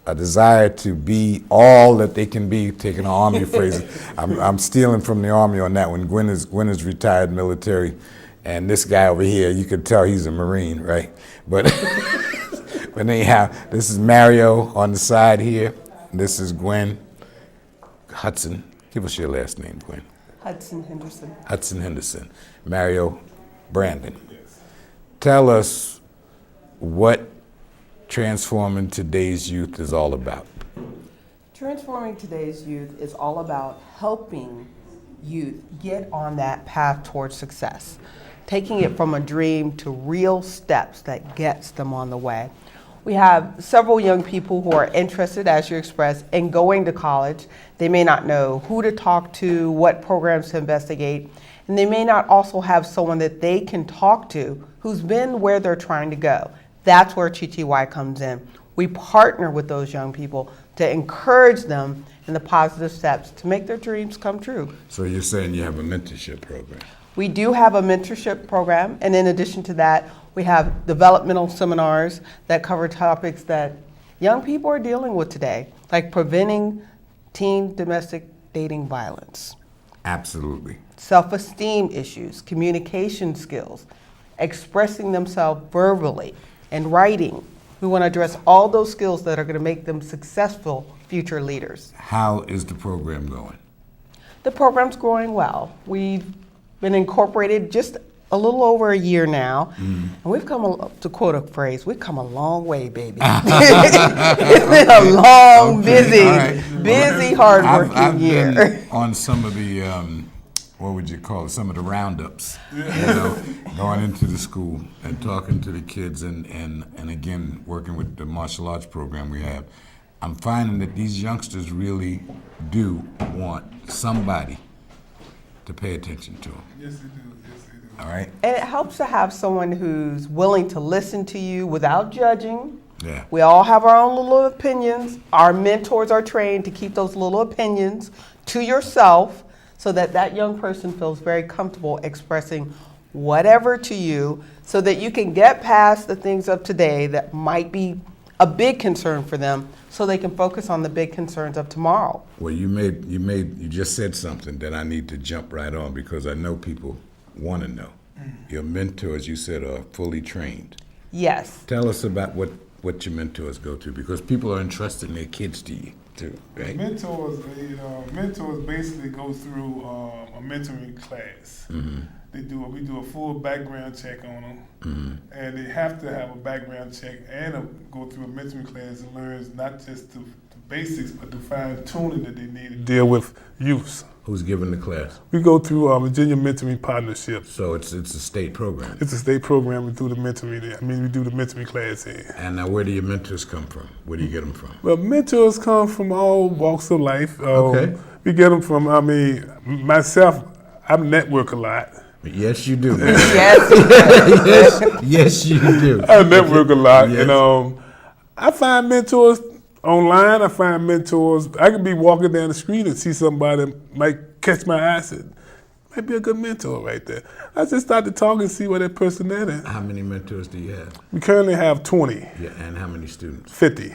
a desire to be all that they can be, taking an Army phrase. I'm stealing from the Army on that one. Gwen is retired military, and this guy over here, you could tell he's a Marine, right? But, but anyhow, this is Mario on the side here. This is Gwen Hudson. Give us your last name, Gwen. Hudson-Henderson. Hudson-Henderson. Mario Brandon. Tell us what Transforming Today's Youth is all about. Transforming Today's Youth is all about helping youth get on that path towards success, taking it from a dream to real steps that gets them on the way. We have several young people who are interested, as you expressed, in going to college. They may not know who to talk to, what programs to investigate, and they may not also have someone that they can talk to who's been where they're trying to go. That's where TTY comes in. We partner with those young people to encourage them in the positive steps to make their dreams come true. So you're saying you have a mentorship program? We do have a mentorship program, and in addition to that, we have developmental seminars that cover topics that young people are dealing with today, like preventing teen domestic dating violence, Absolutely. self-esteem issues, communication skills, expressing themselves verbally, and writing. We want to address all those skills that are going to make them successful future leaders. How is the program going? The program's growing well. We've been incorporated just a little over a year now, and we've come, to quote a phrase, we've come a long way, baby. It's been a long, busy, hardworking I've year. been on some of the, what would you call it, some of the roundups, you know, going into the school and talking to the kids and again, working with the martial arts program we have. I'm finding that these youngsters really do want somebody to pay attention to them. Yes, they do. Yes, they do. All right? And it helps to have someone who's willing to listen to you without judging. Yeah. We all have our own little opinions. Our mentors are trained to keep those little opinions to yourself so that that young person feels very comfortable expressing whatever to you so that you can get past the things of today that might be a big concern for them so they can focus on the big concerns of tomorrow. Well, you just said something that I need to jump right on because I know people want to know. Your mentors, you said, are fully trained. Yes. Tell us about what your mentors go to because people are entrusting their kids to you too, right? Mentors basically go through a mentoring class. Mm-hmm. We do a full background check on them, and they have to have a background check and go through a mentoring class and learn not just the basics, but the fine tuning that they need to deal with youths. Who's giving the class? We go through Virginia Mentoring Partnership. So it's a state program. It's a state program. We do the mentoring. We do the mentoring class in. And now, where do your mentors come from? Where do you get them from? Well, mentors come from all walks of life. Okay. We get them from. Myself, I network a lot. Yes, you do. Yes. yes, you do. I network a lot, Yes. and I find mentors online. I find mentors. I can be walking down the street and see somebody that might catch my eye. And might be a good mentor right there. I just start to talk and see where that person is. How many mentors do you have? We currently have 20, Yeah, and how many students? 50.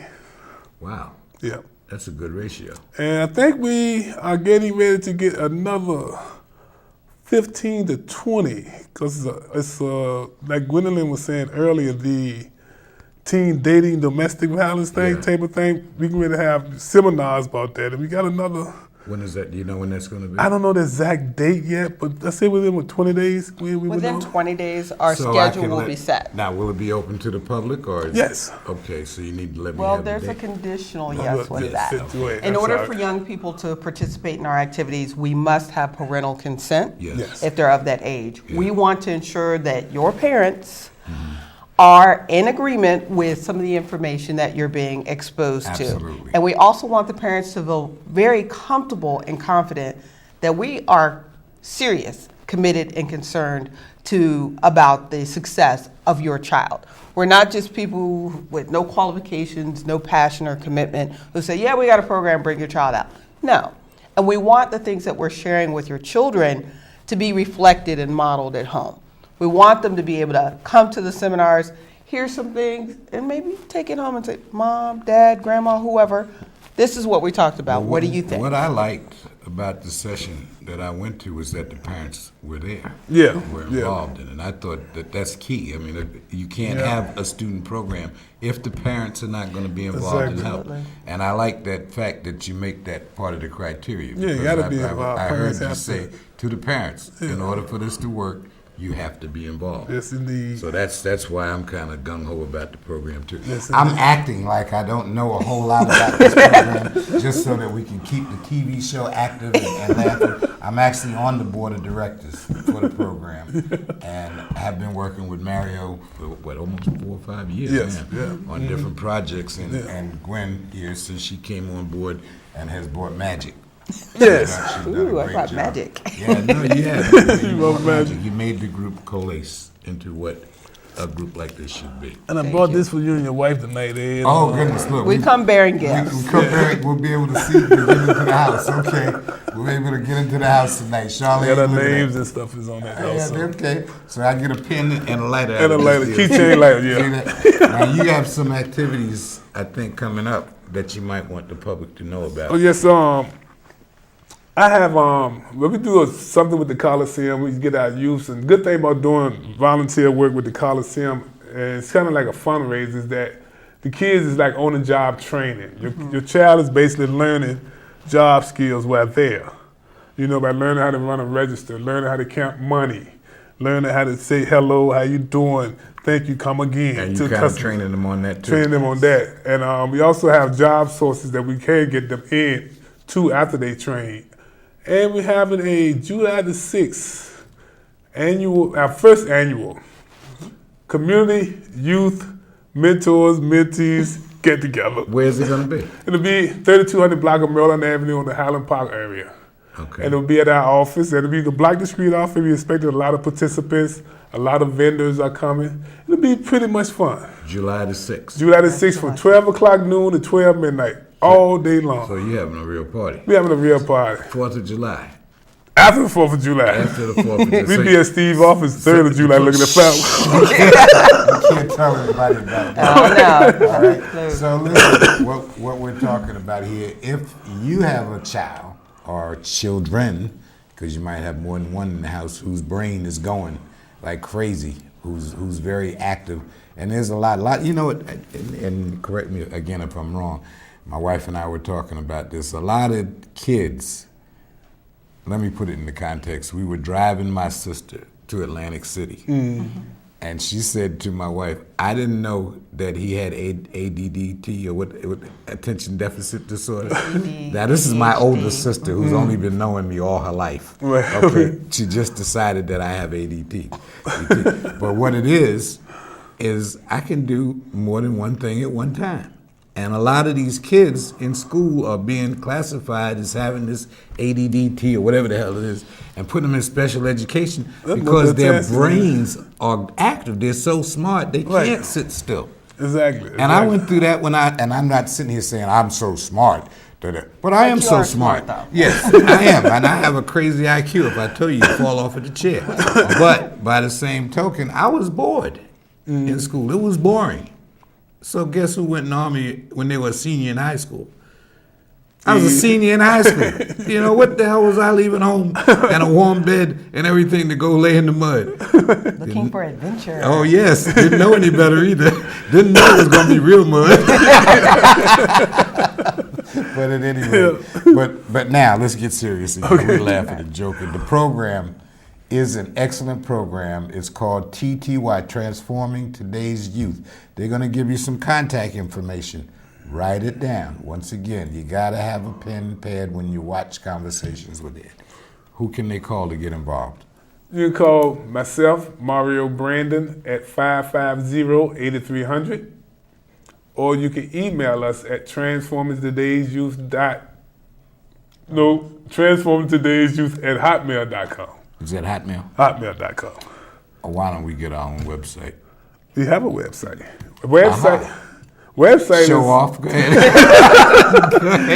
Wow, Yeah, that's a good ratio. and I think we are getting ready to get another 15 to 20, because it's like Gwendolyn was saying earlier, the teen dating, domestic violence thing, Yeah. type of thing. We can really have seminars about that, and we got another. When is that? Do you know when that's going to be? I don't know the exact date yet, but I say within 20 days. We would Within know. 20 days, our So I schedule can will be set. Now, will it be open to the public or? Yes. Okay, so you need to let me Well, have there's the a date. conditional yes with yes, that. wait, In I'm order sorry. for young people to participate in our activities, we must have parental consent Yes. Yes. if they're of that age. Yeah. We want to ensure that your parents are in agreement with some of the information that you're being exposed Absolutely. to. And we also want the parents to feel very comfortable and confident that we are serious, committed, and concerned about the success of your child. We're not just people with no qualifications, no passion or commitment who say, yeah, we got a program, bring your child out. No. And we want the things that we're sharing with your children to be reflected and modeled at home. We want them to be able to come to the seminars, hear some things, and maybe take it home and say, Mom, Dad, Grandma, whoever, this is what we talked about. Well, what do you think? What I liked about the session that I went to was that the parents were there. Yeah, Were yeah. involved in it. And I thought that that's key. I mean, you can't have a student program if the parents are not going to be involved and help. Exactly. And I like that fact that you make that part of the criteria. Yeah, you because gotta be involved. I heard Parents you have say to the parents, in order for this to work, you have to be involved. Yes, indeed. So that's why I'm kind of gung-ho about the program too. Yes, I'm indeed. acting like I don't know a whole lot about this program just so that we can keep the TV show active and laughing. I'm actually on the board of directors for the program and have been working with Mario for almost 4 or 5 years Yes, now yeah. on different projects Yeah. and Gwen here since she came on board and has brought magic. Yes. She's done a Ooh, I great brought job. magic. Yeah, no, you have. You brought brought magic. You made the group coalesce into what a group like this should be. And I brought this for you and your wife tonight, Ed. Oh goodness, look. We come bearing gifts. We come back, we'll be able to see you get into the house. Okay. We'll be able to get into the house tonight. Charlotte. Yeah, the names and stuff is on that Yeah, also. okay. So I get a pen and a lighter. And a lighter, keychain lighter, yeah. Now you have some activities, I think, coming up that you might want the public to know about. Oh yes, I have when we do something with the Coliseum, we get our youth. And good thing about doing volunteer work with the Coliseum, and it's kind of like a fundraiser, is that the kids is like on the job training. Your child is basically learning job skills while there. You know, by learning how to run a register, learning how to count money, learning how to say hello, how you doing, thank you, come again. And to you the kind of customer. training them on that too. Training them on that. And we also have job sources that we can get them in to after they train. And we're having a July the 6th our first annual community youth mentors, mentees get together. Where's it going to be? It'll be 3200 block of Maryland Avenue in the Highland Park area. Okay. And it'll be at our office. It'll be the Block the Street office. We expect a lot of participants. A lot of vendors are coming. It'll be pretty much fun. July the 6th. July the 6th from 12 o'clock noon to 12 midnight, all day long. So you having a real party. We're having a real party. 4th of July. After the 4th of July. After the 4th of July. We'll be at Steve's office 3rd of July looking at flowers. You can't tell everybody about that. Oh, no. All right. So listen, what we're talking about here, if you have a child or children, because you might have more than one in the house whose brain is going like crazy, who's very active, and there's a lot, you know, and correct me again if I'm wrong, my wife and I were talking about this, a lot of kids, let me put it in the context, we were driving my sister to Atlantic City, and she said to my wife, I didn't know that he had ADDT or what attention deficit disorder. Now this is my older sister who's only been knowing me all her life. Right. Okay, she just decided that I have ADT. But what it is I can do more than one thing at one time. And a lot of these kids in school are being classified as having this ADDT or whatever the hell it is, and putting them in special education because their brains are active. They're so smart they can't sit still. Exactly. And I went through that and I'm not sitting here saying I'm so smart, but I am so smart. Yes, I am, and I have a crazy IQ. If I tell you, you fall off of the chair. But by the same token, I was bored in school. It was boring. So guess who went in the Army when they were a senior in high school? I was a senior in high school. You know, what the hell was I leaving home and a warm bed and everything to go lay in the mud? Looking for adventure. Oh, yes. Didn't know any better either. Didn't know it was going to be real mud. But at any rate, but now let's get serious. We laugh at the joke. The program is an excellent program. It's called TTY, Transforming Today's Youth. They're going to give you some contact information. Write it down. Once again, you got to have a pen and pad when you watch Conversations with Ed. Who can they call to get involved? You can call myself, Mario Brandon, at 550-8300, or you can email us at transformingtoday'syouth@hotmail.com. Is that Hotmail? Hotmail.com. Or why don't we get our own website? We have a website. Website Show is, off. Go ahead.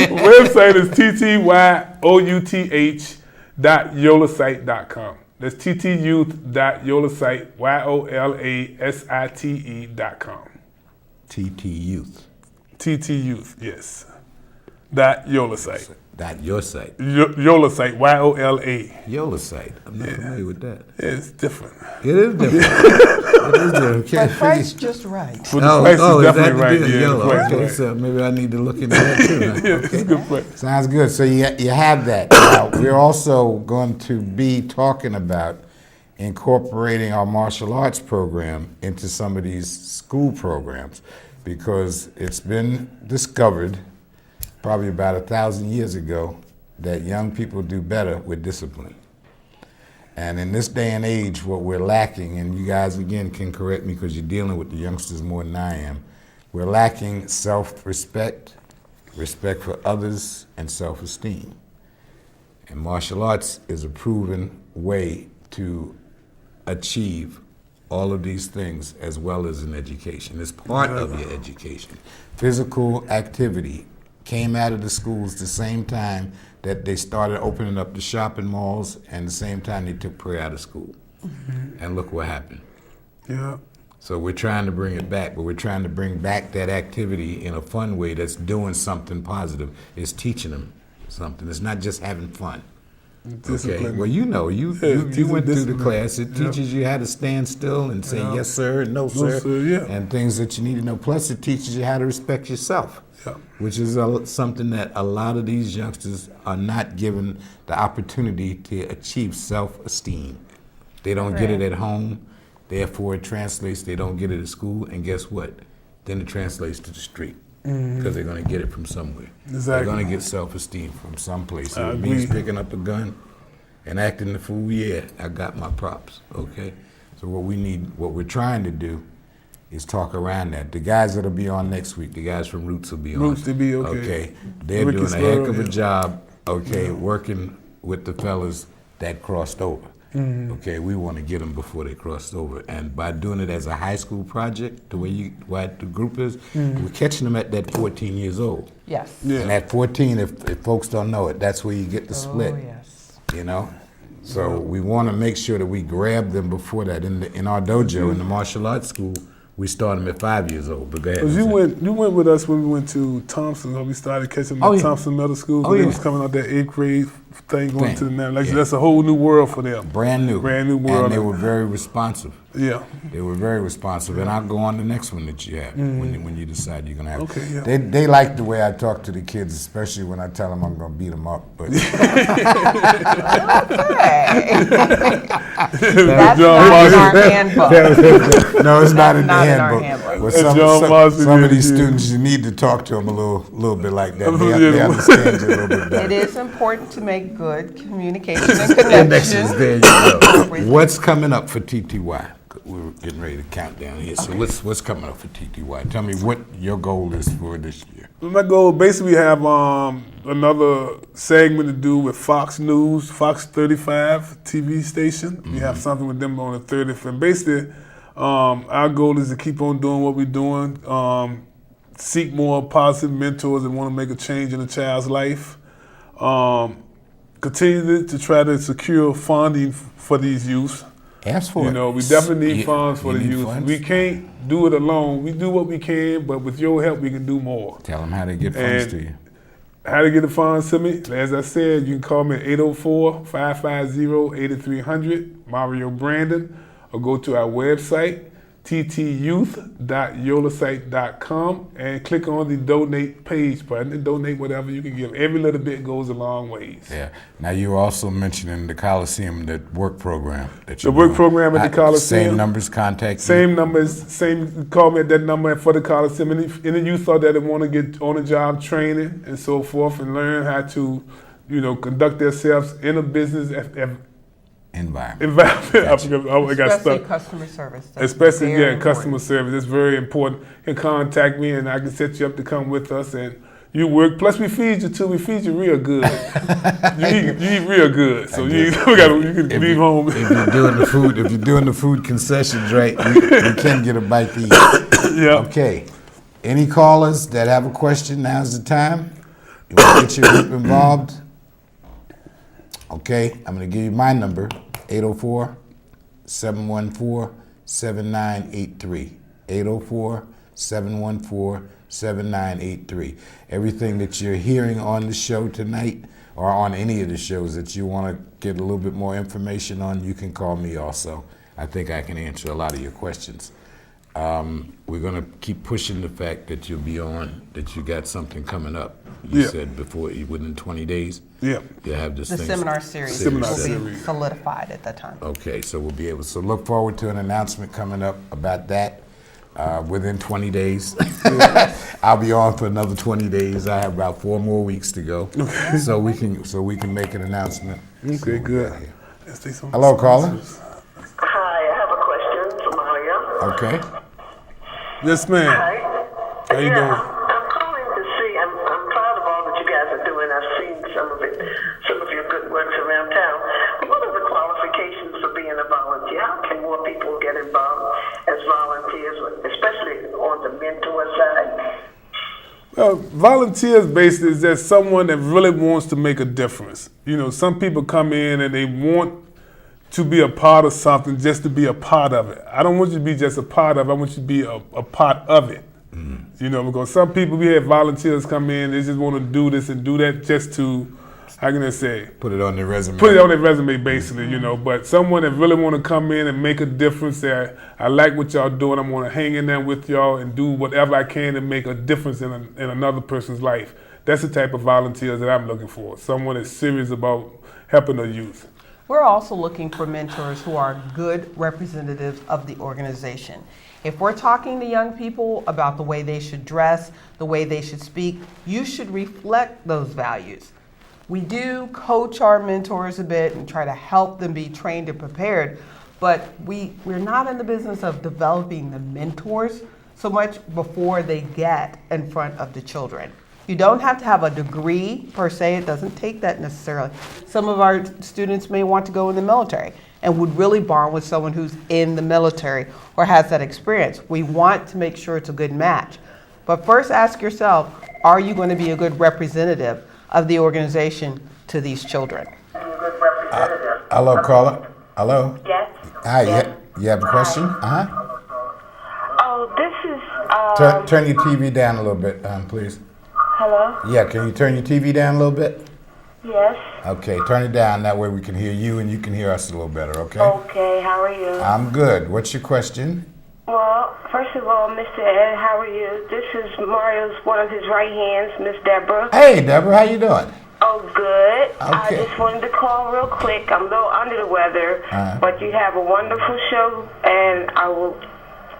Website is ttyouth.yolasite.com. That's ttyouth.yolasite.com. TT Youth. TT Youth, yes. .yolasite. That your site. Yolasite, Y-O-L-A. Yola site. I'm not familiar with that. It's different. It is different. It is different. But price just right. But the price is is that definitely the right. deal? Yeah, Yola. the price Okay, right. so maybe I need to look into that too. Huh? Yeah, it's a good price. Sounds good. So you have that. Now, we're also going to be talking about incorporating our martial arts program into some of these school programs because it's been discovered probably about 1,000 years ago that young people do better with discipline. And in this day and age, what we're lacking, and you guys again can correct me because you're dealing with the youngsters more than I am, we're lacking self-respect, respect for others, and self-esteem. And martial arts is a proven way to achieve all of these things as well as an education. It's part of your education. Physical activity came out of the schools the same time that they started opening up the shopping malls, and the same time they took prayer out of school. And look what happened. Yeah. So we're trying to bring it back, but we're trying to bring back that activity in a fun way that's doing something positive. It's teaching them something. It's not just having fun. Okay. Well, you know, you went through the class. It teaches you how to stand still and say yes, sir, and no, sir, and things that you need to know. Plus, it teaches you how to respect yourself, which is something that a lot of these youngsters are not given the opportunity to achieve self-esteem. They don't get it at home. Therefore, it translates. They don't get it at school, and guess what? Then it translates to the street. Because they're going to get it from somewhere. Exactly. They're going to get self-esteem from someplace. If it means picking up a gun and acting the fool, yeah, I got my props, okay? So what we're trying to do is talk around that. The guys that'll be on next week, the guys from Roots will be on. Roots to be, okay. Okay, they're doing a heck of a job, okay, working with the fellas that crossed over. Okay, we want to get them before they crossed over, and by doing it as a high school project, the way the group is, we're catching them at that 14 years old. Yes. Yeah. And at 14, if folks don't know it, that's where you get the split. Oh, yes. You know, so we want to make sure that we grab them before that. In our dojo, in the martial arts school, we start them at 5 years old. But go ahead. You went with us when we went to Thompson. When we started catching them at Thompson Middle School. They was coming out that 8th grade thing going to the 9th. That's a whole new world for them. Brand new world. And they were very responsive. Yeah. They were very responsive. And I'll go on the next one that you have when you decide you're going to have. Okay, yeah. They like the way I talk to the kids, especially when I tell them I'm going to beat them up. But That's not in our handbook. No, it's not in the handbook. But some of these Yeah. students, you need to talk to them a little bit like that. They understand you a little bit better. It is important to make good communication and connection. There you go. What's coming up for TTY? We're getting ready to count down here. So what's coming up for TTY? Tell me what your goal is for this year. My goal, basically, we have another segment to do with Fox News, Fox 35 TV station. We have something with them on the 30th. And basically, our goal is to keep on doing what we're doing, seek more positive mentors that want to make a change in a child's life, continue to try to secure funding for these youth. Ask for it. You know, we definitely need funds for the youth. Funds? We can't do it alone. We do what we can, but with your help, we can do more. Tell them how to get funds to you. How to get the funds to me? As I said, you can call me at 804-550-8300, Mario Brandon, or go to our website, ttyouth.yolasite.com, and click on the donate page button and donate whatever you can give. Every little bit goes a long ways. Yeah. Now you were also mentioning the Coliseum, that work program that you. The work program at the Coliseum. Same numbers, contact. Same numbers. Call me at that number for the Coliseum. Any youth thought that want to get on the job training and so forth and learn how to, conduct themselves in a business environment. Gotcha. I got Especially stuck. customer service. That's Especially, very important. customer service. It's very important. You can contact me and I can set you up to come with us and you work. Plus, we feed you too. We feed you real good. you eat real good. So you can leave home. If you're doing the food concessions right, you can get a bite to eat. Yeah. Okay. Any callers that have a question? Now's the time. You want to get your group involved? Okay, I'm going to give you my number, 804-714-7983. 804-714-7983. Everything that you're hearing on the show tonight or on any of the shows that you want to get a little bit more information on, you can call me also. I think I can answer a lot of your questions. We're going to keep pushing the fact that you'll be on, that you got something coming up. You said before, within 20 days, you have this The thing. seminar series will be solidified at that time. Okay, so we'll be able to look forward to an announcement coming up about that within 20 days. I'll be on for another 20 days. I have about 4 more weeks to go, so we can make an announcement. Okay, good. Hello, caller. Hi, I have a question for Mario. Okay. Yes, ma'am. Hi. How you doing? I'm calling to see. I'm proud of all that you guys are doing. I've seen some of your good works around town. What are the qualifications for being a volunteer? How can more people get involved Well, volunteers basically is just someone that really wants to make a difference. You know, some people come in and they want to be a part of something just to be a part of it. I don't want you to be just a part of it. I want you to be a part of it. You know, because some people, we have volunteers come in, they just want to do this and do that just to, how can I say? Put it on their resume. Put it on their resume, basically, you know. But someone that really want to come in and make a difference, that I like what y'all doing, I'm going to hang in there with y'all and do whatever I can to make a difference in another person's life. That's the type of volunteers that I'm looking for, someone that's serious about helping the youth. We're also looking for mentors who are good representatives of the organization. If we're talking to young people about the way they should dress, the way they should speak, you should reflect those values. We do coach our mentors a bit and try to help them be trained and prepared, but we're not in the business of developing the mentors so much before they get in front of the children. You don't have to have a degree per se, it doesn't take that necessarily. Some of our students may want to go in the military and would really bond with someone who's in the military or has that experience. We want to make sure it's a good match. But first ask yourself, are you going to be a good representative of the organization to these children? Hello, caller. Hello. Yes. Hi. Yes. You have a question? Oh, this is, Turn your TV down a little bit, please. hello? Yeah, can you turn your TV down a little bit? Yes. Okay, turn it down. That way we can hear you and you can hear us a little better, okay? Okay, how are you? I'm good. What's your question? Well, first of all, Mr. Ed, how are you? This is Mario's, one of his right hands, Miss Deborah. Hey, Deborah, how you doing? Oh, good. I Okay. just wanted to call real quick. I'm a little under the weather, but you have a wonderful show, and I will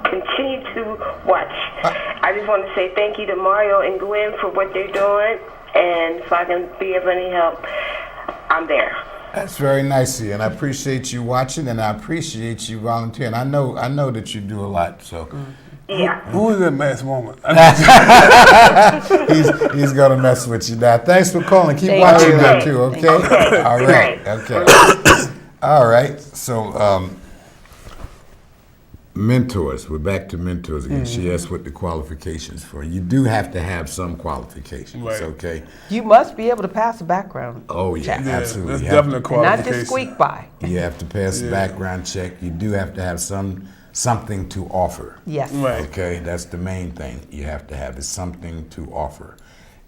continue to watch. I just want to say thank you to Mario and Gwen for what they're doing, and if I can be of any help, I'm there. That's very nice of you, and I appreciate you watching, and I appreciate you volunteering. I know that you do a lot, so. Yeah. Who is that masked woman? He's gonna mess with you now. Thanks for calling. Keep Thank watching you. that too, okay? Okay. All right. Great. Okay. All right. So, mentors. We're back to mentors again. She asked what the qualifications for. You do have to have some qualifications, Right. okay? You must be able to pass a background Oh yeah, check. Yeah, absolutely. that's You have definitely a And not qualification. just squeak by. You have to pass a background check. You do have to have something to offer. Yes. Right. Okay, that's the main thing you have to have, is something to offer.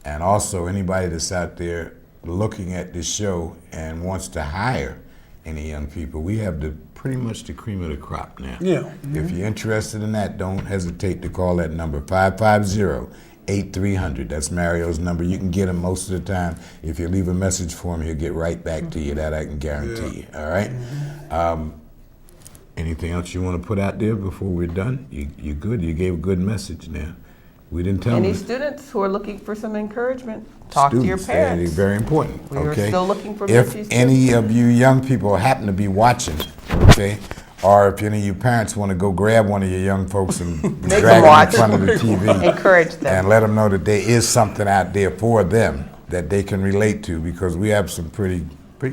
And also, anybody that's out there looking at this show and wants to hire any young people, we have pretty much the cream of the crop now. Yeah. If you're interested in that, don't hesitate to call that number, 550-8300. That's Mario's number. You can get him most of the time. If you leave a message for him, he'll get right back to you. That I can guarantee you, all right? Anything else you want to put out there before we're done? You good? You gave a good message now. We didn't tell Any them. students who are looking for some encouragement, talk to your Students, parents. very important. We are okay? still looking for If mentees, too. any of you young people happen to be watching, okay, or if any of you parents want to go grab one of your young folks and Make drag them them in watch. front of the TV, Encourage them. and let them know that there is something out there for them that they can relate to, because we have some pretty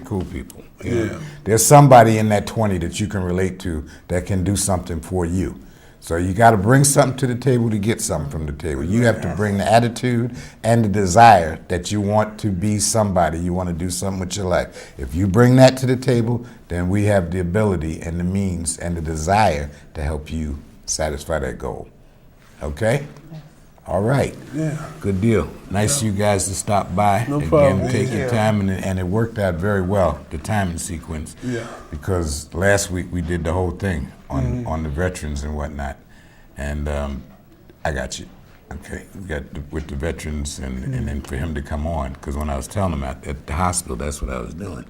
cool people. You know? Yeah. There's somebody in that 20 that you can relate to that can do something for you. So you got to bring something to the table to get something from the table. You have to bring the attitude and the desire that you want to be somebody. You want to do something with your life. If you bring that to the table, then we have the ability and the means and the desire to help you satisfy that goal. Okay? All right. Yeah. Good deal. Nice of you guys to stop by. No Again, problem. take Thank your you. time, and it worked out very well, the timing sequence. Yeah. Because last week we did the whole thing on the veterans and whatnot. And I got you. Okay. We got with the veterans and then for him to come on, because when I was telling them at the hospital, that's what I was doing.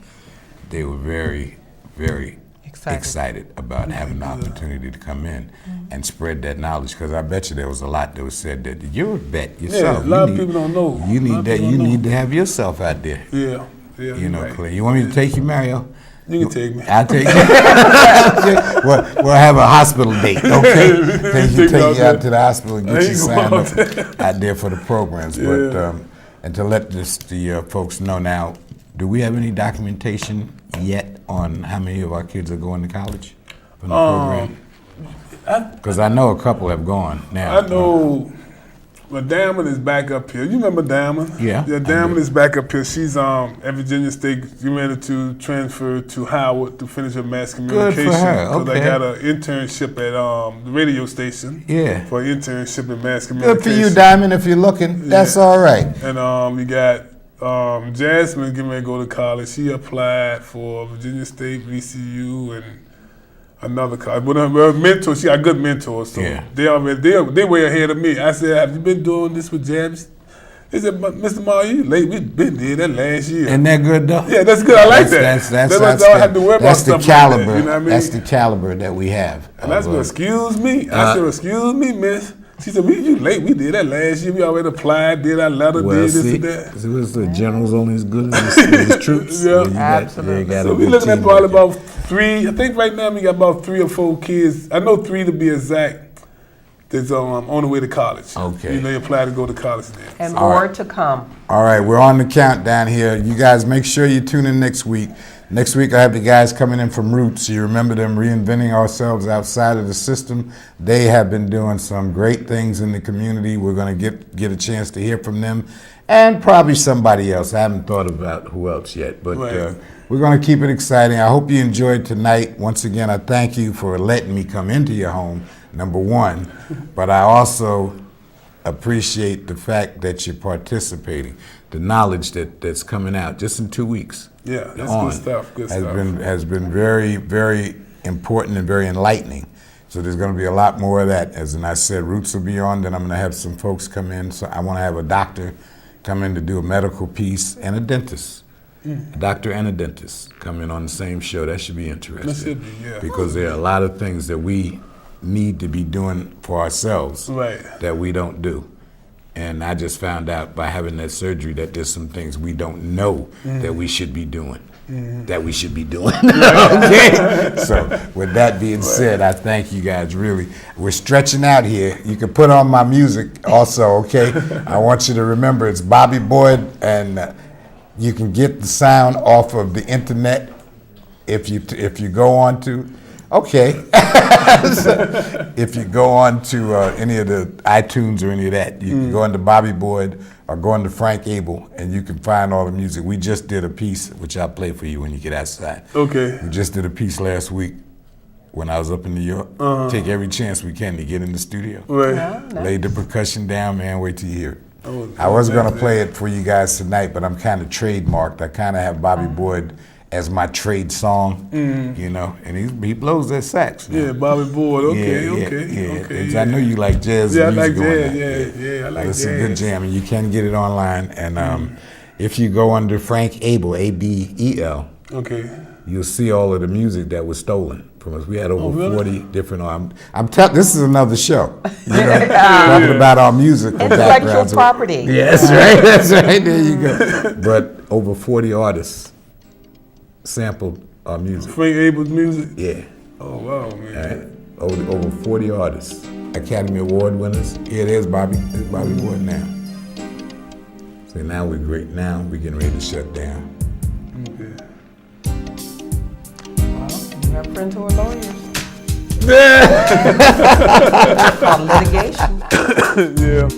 They were very, very excited about having the opportunity to come in and spread that knowledge, because I bet you there was a lot that was said that you're a vet yourself. Yeah, a lot of people don't know. You A lot need of that. people You don't need know. to have yourself out there. Yeah. Yeah. You know, right. Clay. You want me to take you, Mario? You can take me. I'll take you. we'll have a hospital date, okay? Take you out to the hospital and I get you ain't signed going up out there for the programs. Yeah. But and to let the folks know now, do we have any documentation yet on how many of our kids are going to college from the program? Because I know a couple have gone now. I know Well, Diamond is back up here. You remember Diamond? Yeah. Yeah, Diamond is back up here. She's at Virginia State. You ready to transfer to Howard to finish her mass communication. Good for her. Because Okay. I got an internship at the radio station. Yeah. For an internship in mass communication. Good for you, Diamond. If you're looking, that's all right. And we got Jasmine getting ready to go to college. She applied for Virginia State, VCU, and another college. But her mentor, she got good mentors. So Yeah. they way ahead of me. I said, have you been doing this with James? He said, Mr. Mario, you late. We been did that last year. Isn't that good though? Yeah, that's good. I like that. That's I don't have to worry about that's the stuff caliber. like that. You know what I mean? That's the caliber that we have. And that's good. Excuse me. I said, excuse me, miss. She said, you late. We did that last year. We already applied, did our letter, did this and that. The general's only as good as his troops. Yeah. Absolutely. So we're looking at probably about 3. I think right now we got about 3 or 4 kids. I know 3 to be exact. That's on the way to college. Okay. You know, they apply to go to college there. And more to come. All right, we're on the countdown here. You guys make sure you tune in next week. Next week I have the guys coming in from Roots. You remember them, reinventing ourselves outside of the system. They have been doing some great things in the community. We're going to get a chance to hear from them and probably somebody else. I haven't thought about who else yet, but Right. we're going to keep it exciting. I hope you enjoyed tonight. Once again, I thank you for letting me come into your home, number one, but I also appreciate the fact that you're participating, the knowledge that's coming out just in 2 weeks. Yeah, that's good stuff. Good stuff. Has been very, very important and very enlightening. So there's going to be a lot more of that. As I said, Roots will be on. Then I'm going to have some folks come in. So I want to have a doctor come in to do a medical piece and a dentist. A doctor and a dentist come in on the same show. That should be interesting. That should be, yeah. Because there are a lot of things that we need to be doing for ourselves that we don't do. And I just found out by having that surgery that there's some things we don't know that we should be doing. That we should be doing. Okay? So with that being said, I thank you guys, really. We're stretching out here. You can put on my music also, okay? I want you to remember it's Bobby Boyd, and you can get the sound off of the internet if you go on to, okay. If you go on to any of the iTunes or any of that, you can go into Bobby Boyd or go into Frank Abel, and you can find all the music. We just did a piece, which I'll play for you when you get outside. Okay. We just did a piece last week when I was up in New York. Take every chance we can to get in the studio. Right. Laid the percussion down, man. Wait till you hear it. I was going to play it for you guys tonight, but I'm kind of trademarked. I kind of have Bobby Boyd as my trade song, you know, and he blows that sax. Yeah, Bobby Boyd. Okay, I know you like jazz Yeah, I music. like jazz. Yeah, I like It's jazz. a good jam, and you can get it online. And if you go under Frank Abel, A-B-E-L, Okay. you'll see all of the music that was stolen from us. We had over really? 40 different. This is another show. You know, talking about our musical Intellectual backgrounds. property. Yeah, that's right. That's right. There you go. But over 40 artists sampled our music. Frank Abel's music. Yeah. Oh wow, man. All right. Over 40 artists, Academy Award winners. Here it is, Bobby. There's Bobby Boyd now. So now we're great. Now we're getting ready to shut down. Okay. Well, you have friends who are lawyers. It's called litigation. Yeah.